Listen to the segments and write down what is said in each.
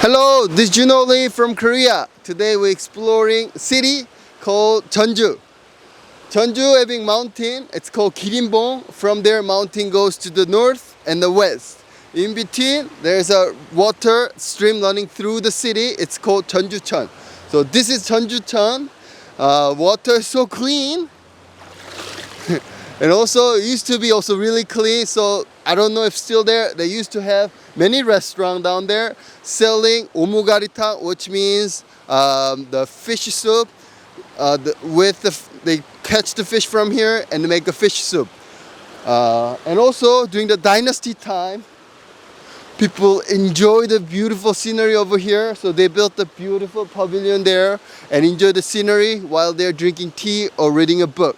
Hello, this is Juno Lee from Korea. Today we're exploring a city called Jeonju. Jeonju having mountain, it's called Girinbong. From there mountain goes to the north and the west. In between there's a water stream running through the city. It's called Jeonjucheon. So this is Jeonjucheon. Water is so clean. And also it used to be also really clean, so I don't know if still there. They used to have many restaurants down there selling omugaritang, which means the fish soup. They catch the fish from here and make a fish soup. And also during the dynasty time, people enjoy the beautiful scenery over here. So they built a beautiful pavilion there and enjoy the scenery while they're drinking tea or reading a book.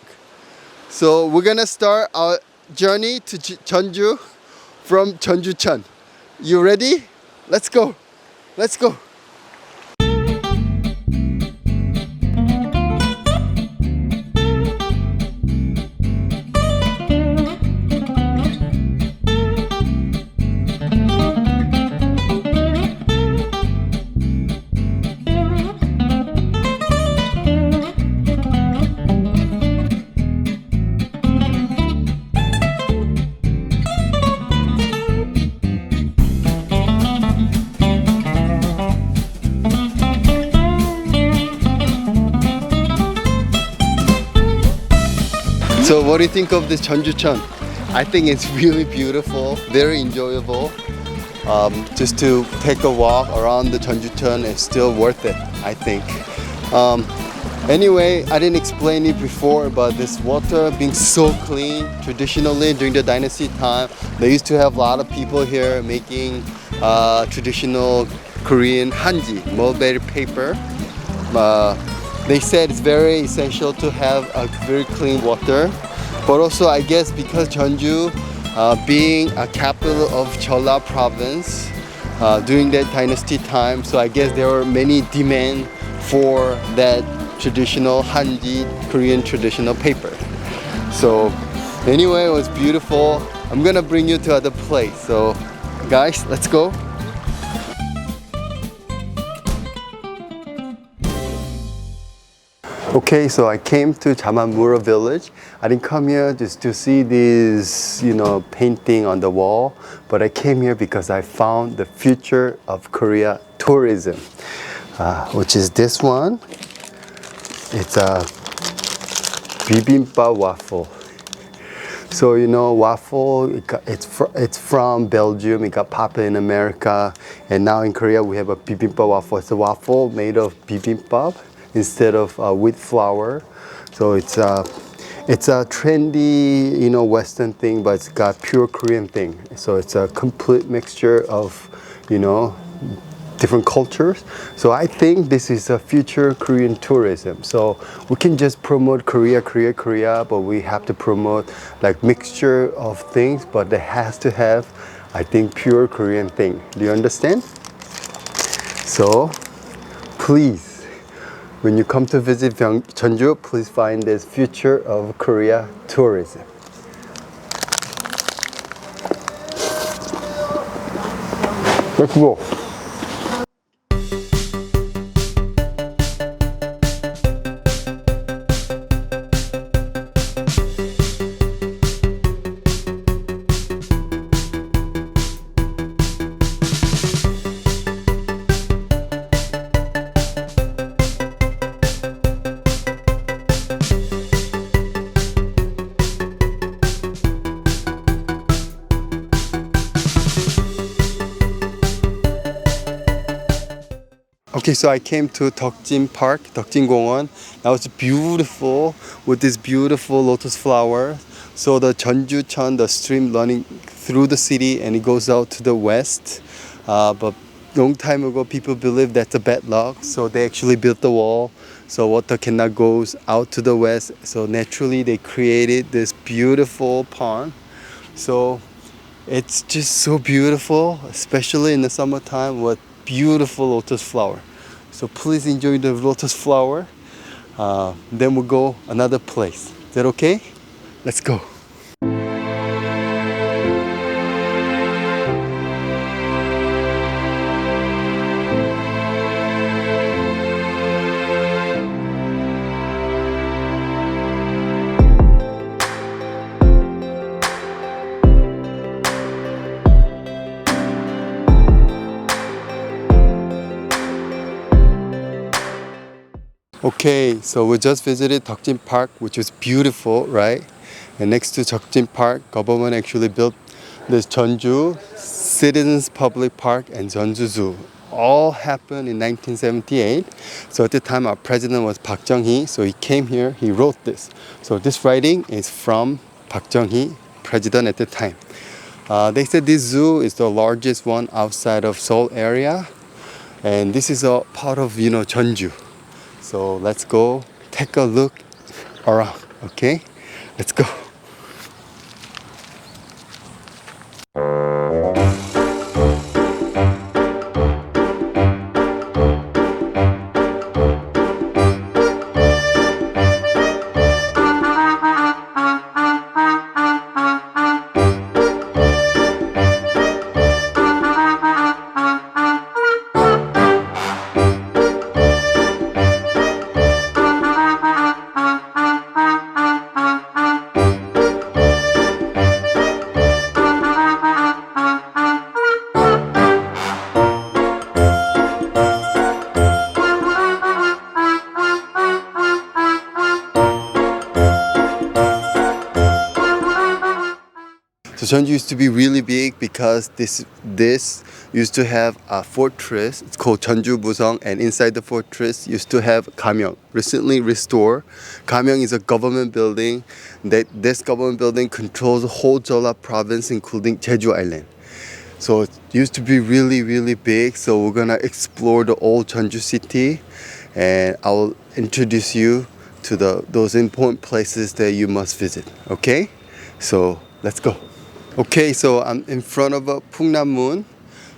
So we're gonna start our journey to Jeonju from Jeonjucheon. You ready? Let's go. Let's go. So what do you think of this Jeonjucheon? I think it's really beautiful, very enjoyable. Just to take a walk around the Jeonjucheon is still worth it, I think. Anyway, I didn't explain it before, but this water being so clean. Traditionally during the dynasty time, they used to have a lot of people here making traditional Korean hanji, mulberry paper. They said it's very essential to have a very clean water, but also I guess because Jeonju being a capital of Jeolla province during that dynasty time, so I guess there were many demand for that traditional hanji, Korean traditional paper. So anyway, it was beautiful. I'm gonna bring you to other place. So guys, let's go. Okay, so I came to Chiamamura Village. I didn't come here just to see this, painting on the wall, but I came here because I found the future of Korea tourism, which is this one. It's a bibimbap waffle. So waffle, it's from Belgium. It got popular in America, and now in Korea we have a bibimbap waffle. It's a waffle made of bibimbap instead of wheat flour. So it's a trendy, Western thing, but it's got pure Korean thing. So it's a complete mixture of, different cultures. So I think this is a future Korean tourism. So we can just promote Korea, but we have to promote like mixture of things, but it has to have, I think, pure Korean thing. Do you understand? So please, when you come to visit Jeonju, please find this future of Korea tourism. Let's go. Okay, so I came to Tokjin Park, Deokjin Gyeonggijeon. Now it's beautiful with this beautiful lotus flower. So the Jeonjucheon, the stream running through the city, and it goes out to the west. But long time ago, people believed that's a bad luck, so they actually built the wall so water cannot go out to the west. So naturally, they created this beautiful pond. So it's just so beautiful, especially in the summertime with beautiful lotus flower. So please enjoy the lotus flower. Then we'll go another place. Is that okay? Let's go. Okay, so we just visited Tokjin Park, which is beautiful, right? And next to Tokjin Park, government actually built this Jeonju Citizens Public Park and Jeonju Zoo. All happened in 1978. So at the time, our president was Park Chung-hee. So he came here, he wrote this. So this writing is from Park Chung-hee, president at the time. They said this zoo is the largest one outside of Seoul area, and this is a part of Jeonju. So let's go take a look around. Okay, let's go. So Jeonju used to be really big because this used to have a fortress. It's called Jeonju Busong, and inside the fortress used to have Gamyeong, recently restored. Gamyeong is a government building. This government building controls the whole Jeolla province, including Jeju Island. So it used to be really, really big. So we're gonna explore the old Jeonju city, and I will introduce you to those important places that you must visit. Okay, so let's go. Okay, so I'm in front of a Pungnammun.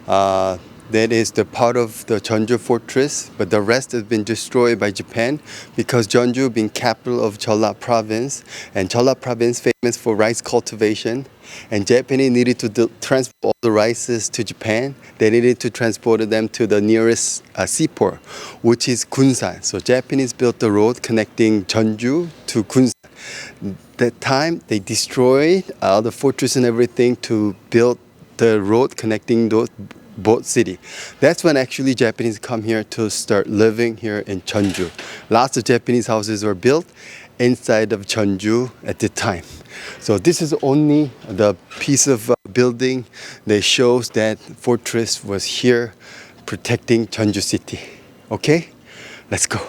That is the part of the Jeonju fortress, but the rest has been destroyed by Japan because Jeonju being capital of Jeolla province, and Jeolla province famous for rice cultivation, and Japanese needed to transport all the rices to Japan. They needed to transport them to the nearest seaport, which is Gunsan. So Japanese built the road connecting Jeonju to Gunsan. That time they destroyed the fortress and everything to build the road connecting those both city. That's when actually Japanese come here to start living here in Jeonju. Lots of Japanese houses were built inside of Jeonju at the time. So this is only the piece of building that shows that fortress was here protecting Jeonju city. Okay, let's go.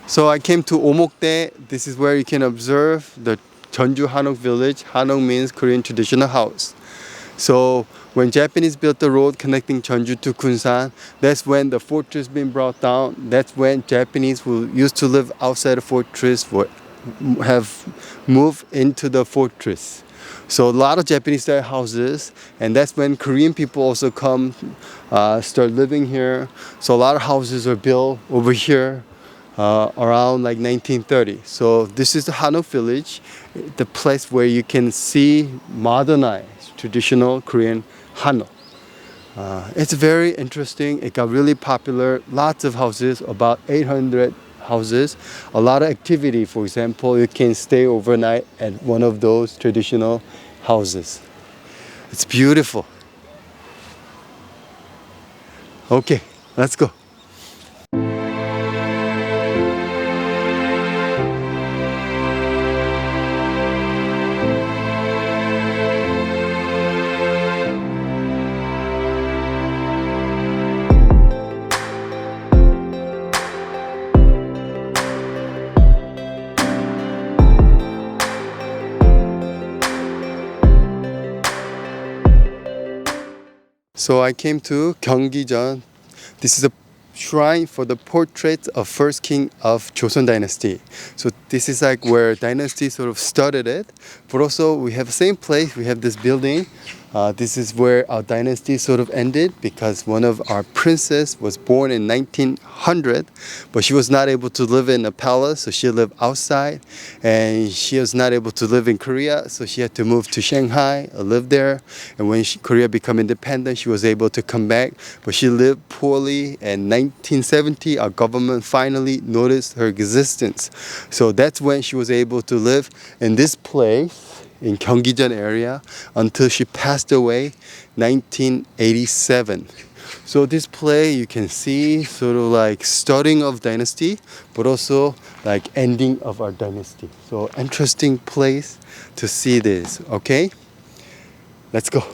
So I came to Omokdae. This is where you can observe the Jeonju Hanok Village. Hanok means Korean traditional house. So when Japanese built the road connecting Jeonju to Gunsan, that's when the fortress been brought down. That's when Japanese who used to live outside the fortress have moved into the fortress. So a lot of Japanese style houses, and that's when Korean people also come start living here. So a lot of houses are built over here. Around like 1930. So this is the Hanok Village, the place where you can see modernized traditional Korean Hanok. It's very interesting. It got really popular. Lots of houses, about 800 houses. A lot of activity. For example, you can stay overnight at one of those traditional houses. It's beautiful. Okay, let's go. So I came to Gyeonggijeon. This is a shrine for the portrait of first king of Joseon Dynasty. So this is like where dynasty sort of started it. But also we have the same place. We have this building. This is where our dynasty sort of ended because one of our princes was born in 1900, but she was not able to live in a palace, so she lived outside, and she was not able to live in Korea, so she had to move to Shanghai, live there, and when Korea became independent, she was able to come back, but she lived poorly. In 1970, our government finally noticed her existence, so that's when she was able to live in this place in Gyeonggijeon area until she passed away 1987. So this play you can see sort of like starting of dynasty, but also like ending of our dynasty. So interesting place to see this. Okay, let's go.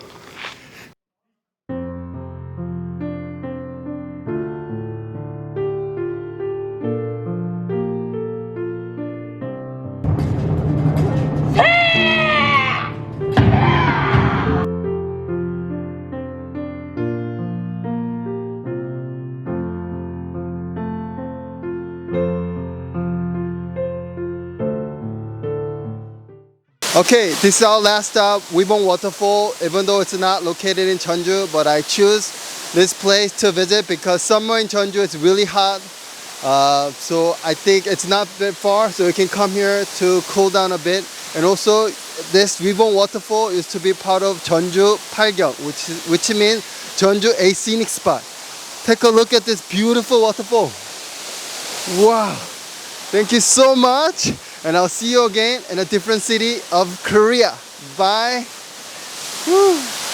Okay, this is our last stop, Wibong Waterfall. Even though it's not located in Jeonju, but I choose this place to visit because summer in Jeonju is really hot. So I think it's not that far, so you can come here to cool down a bit. And also, this Wibong Waterfall is to be part of Jeonju Park, which means Jeonju a scenic spot. Take a look at this beautiful waterfall. Wow! Thank you so much. And I'll see you again in a different city of Korea. Bye. Woo.